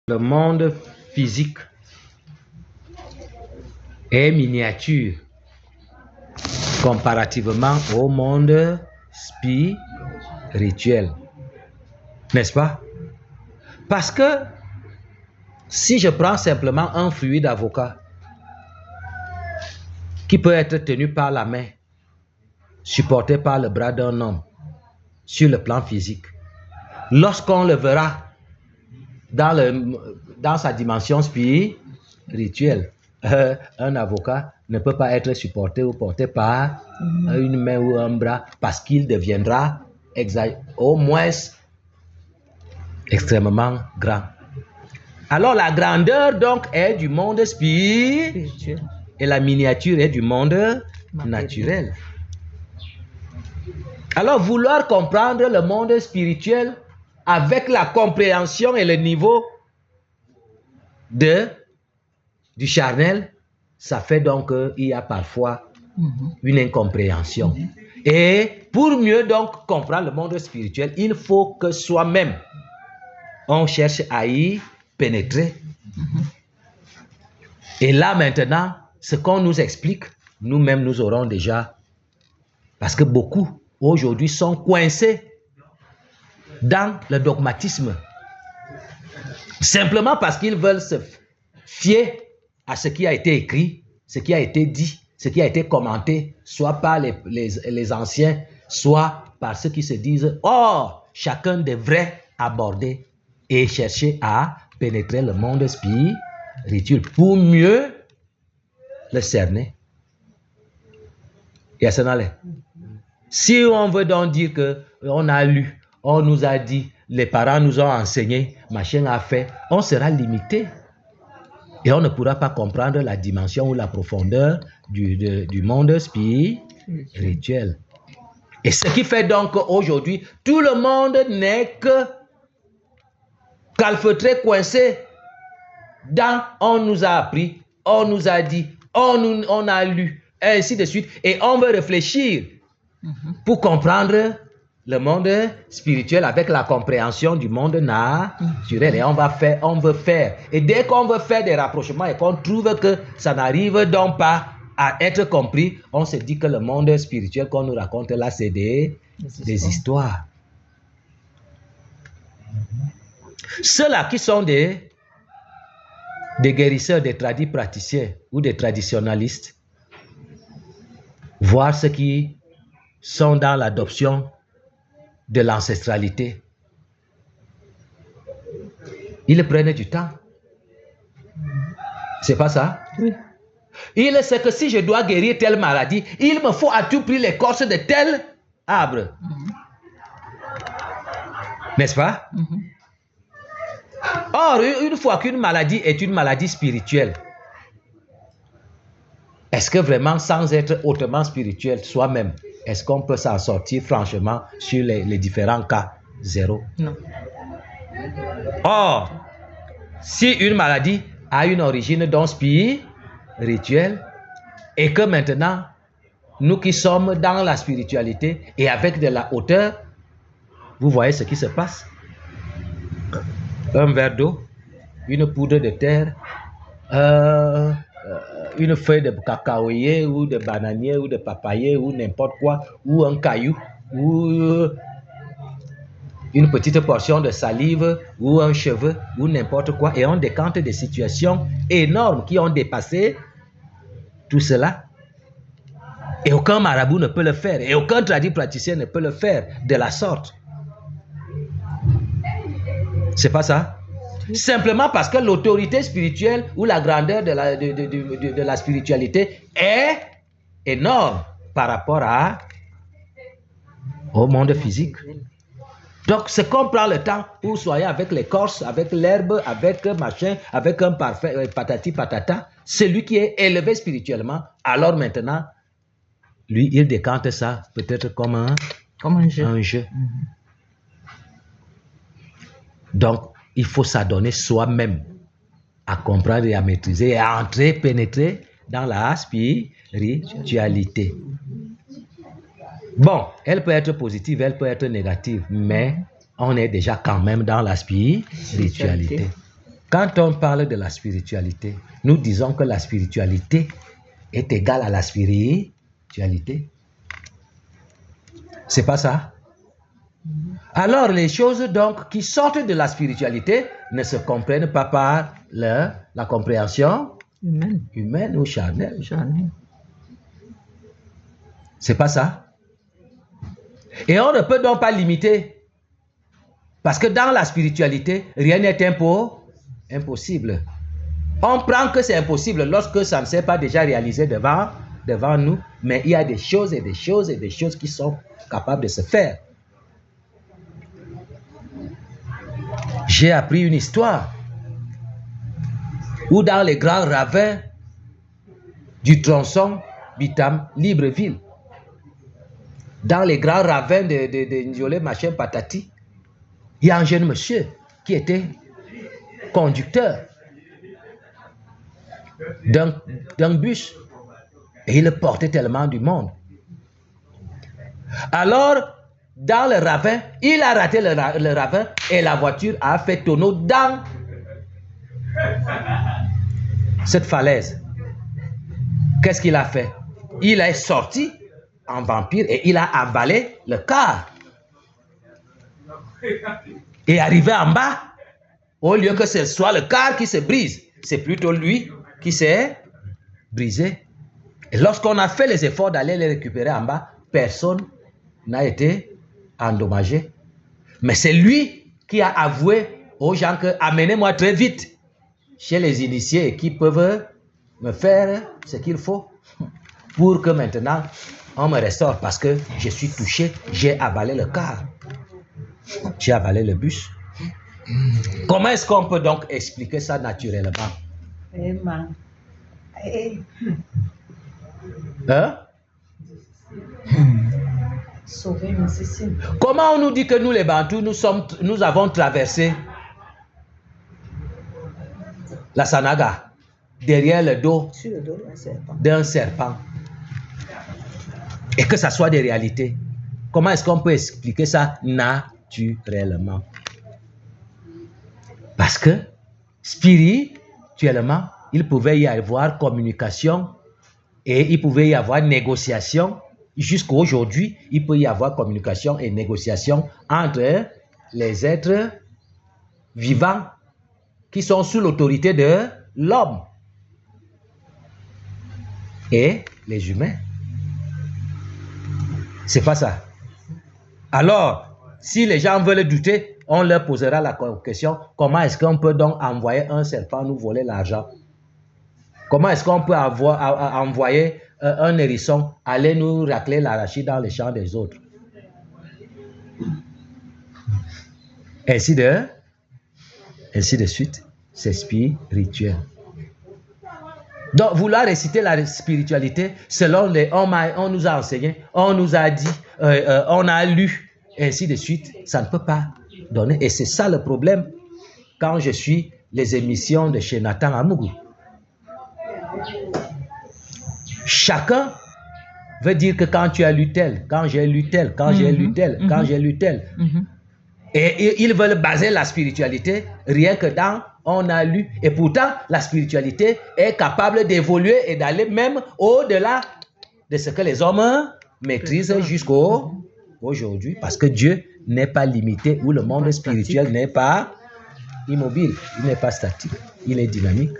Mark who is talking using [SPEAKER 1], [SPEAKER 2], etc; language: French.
[SPEAKER 1] Le monde physique est miniature comparativement au monde spirituel. N'est-ce pas? Parce que si je prends simplement un fruit d'avocat qui peut être tenu par la main, supporté par le bras d'un homme sur le plan physique, lorsqu'on le verra dans sa dimension spirituelle, un avocat ne peut pas être supporté ou porté par une main ou un bras parce qu'il deviendra au moins extrêmement grand. Alors la grandeur donc est du monde spirituel et la miniature est du monde naturel. Alors vouloir comprendre le monde spirituel avec la compréhension et le niveau du charnel, ça fait donc qu'il y a parfois une incompréhension. Et pour mieux donc comprendre le monde spirituel, il faut que soi-même, on cherche à y pénétrer. Et là maintenant, ce qu'on nous explique, nous-mêmes nous aurons déjà, parce que beaucoup aujourd'hui sont coincés dans le dogmatisme, simplement parce qu'ils veulent se fier à ce qui a été écrit, ce qui a été dit, ce qui a été commenté, soit par les anciens, soit par ceux qui se disent « Oh, chacun devrait aborder et chercher à pénétrer le monde spirituel pour mieux le cerner. » Et à ce moment-là, si on veut donc dire qu'on a lu, on nous a dit, les parents nous ont enseigné, machin a fait, on sera limité. Et on ne pourra pas comprendre la dimension ou la profondeur du monde spirituel. Et ce qui fait donc aujourd'hui, tout le monde n'est que calfeutré, coincé dans on nous a appris, on nous a dit, on a lu, et ainsi de suite. Et on veut réfléchir pour comprendre le monde spirituel avec la compréhension du monde naturel. Et on veut faire. Et dès qu'on veut faire des rapprochements et qu'on trouve que ça n'arrive donc pas à être compris, on se dit que le monde spirituel qu'on nous raconte là, c'est des histoires. Ceux-là qui sont des guérisseurs, des tradis praticiens ou des traditionnalistes, voir ceux qui sont dans l'adoption de l'ancestralité, ils prennent du temps. C'est pas ça? Oui. Il sait que si je dois guérir telle maladie, il me faut à tout prix l'écorce de tel arbre. N'est-ce pas? Or, une fois qu'une maladie est une maladie spirituelle, est-ce que vraiment, sans être hautement spirituel soi-même, est-ce qu'on peut s'en sortir franchement sur les différents cas? Zéro. Non. Or, si une maladie a une origine donc spirituelle et que maintenant, nous qui sommes dans la spiritualité et avec de la hauteur, vous voyez ce qui se passe? Un verre d'eau, une poudre de terre, une feuille de cacaoyer ou de bananier ou de papayer ou n'importe quoi, ou un caillou, ou une petite portion de salive ou un cheveu ou n'importe quoi, et on décante des situations énormes qui ont dépassé tout cela. Et aucun marabout ne peut le faire, et aucun tradit praticien ne peut le faire de la sorte. C'est pas ça? Simplement parce que l'autorité spirituelle ou la grandeur de la spiritualité est énorme par rapport au monde physique. Donc, c'est qu'on prend le temps pour soigner avec l'écorce, avec l'herbe, avec machin, avec un parfait patati patata, celui qui est élevé spirituellement, alors maintenant, lui, il décante ça peut-être comme un jeu. Donc, il faut s'adonner soi-même à comprendre et à maîtriser et à entrer, pénétrer dans la spiritualité. Bon, elle peut être positive, elle peut être négative, mais on est déjà quand même dans la spiritualité. Quand on parle de la spiritualité, nous disons que la spiritualité est égale à la spiritualité. C'est pas ça? Alors les choses donc qui sortent de la spiritualité ne se comprennent pas par la compréhension humaine ou charnelle. C'est pas ça? Et on ne peut donc pas limiter. Parce que dans la spiritualité, rien n'est impossible. On prend que c'est impossible lorsque ça ne s'est pas déjà réalisé devant nous, mais il y a des choses et des choses et des choses qui sont capables de se faire. J'ai appris une histoire où dans les grands ravins du tronçon Bitam-Libreville, dans les grands ravins de Ndiolé, machin, patati, il y a un jeune monsieur qui était conducteur d'un bus et il portait tellement du monde. Alors, dans le ravin, il a raté le ravin et la voiture a fait tonneau dans cette falaise. Qu'est-ce qu'il a fait? Il est sorti en vampire et il a avalé le car. Et arrivé en bas, au lieu que ce soit le car qui se brise, c'est plutôt lui qui s'est brisé. Et lorsqu'on a fait les efforts d'aller les récupérer en bas, personne n'a été endommagé. Mais c'est lui qui a avoué aux gens que amenez-moi très vite chez les initiés qui peuvent me faire ce qu'il faut pour que maintenant on me restaure parce que je suis touché, j'ai avalé le car. J'ai avalé le bus. Comment est-ce qu'on peut donc expliquer ça naturellement? Hein? Comment on nous dit que nous les Bantous, nous avons traversé la Sanaga derrière le dos d'un serpent et que ça soit des réalités? Comment est-ce qu'on peut expliquer ça naturellement? Parce que spirituellement, il pouvait y avoir communication et il pouvait y avoir négociation. Jusqu'à aujourd'hui, il peut y avoir communication et négociation entre les êtres vivants qui sont sous l'autorité de l'homme et les humains. C'est pas ça. Alors, si les gens veulent douter, on leur posera la question, comment est-ce qu'on peut donc envoyer un serpent nous voler l'argent? Comment est-ce qu'on peut envoyer un hérisson aller nous racler l'arachide dans les champs des autres? Ainsi de suite. C'est spirituel. Donc, vouloir réciter la spiritualité selon on nous a enseigné, on nous a dit, on a lu, ainsi de suite, ça ne peut pas donner. Et c'est ça le problème quand je suis les émissions de chez Nathan Amougou. Chacun veut dire que quand tu as lu tel, quand j'ai lu tel, quand j'ai lu tel, quand j'ai lu tel. Et ils veulent baser la spiritualité rien que dans on a lu. Et pourtant, la spiritualité est capable d'évoluer et d'aller même au-delà de ce que les hommes maîtrisent jusqu'aujourd'hui. Parce que Dieu n'est pas limité, ou le monde spirituel n'est pas immobile, il n'est pas statique, il est dynamique.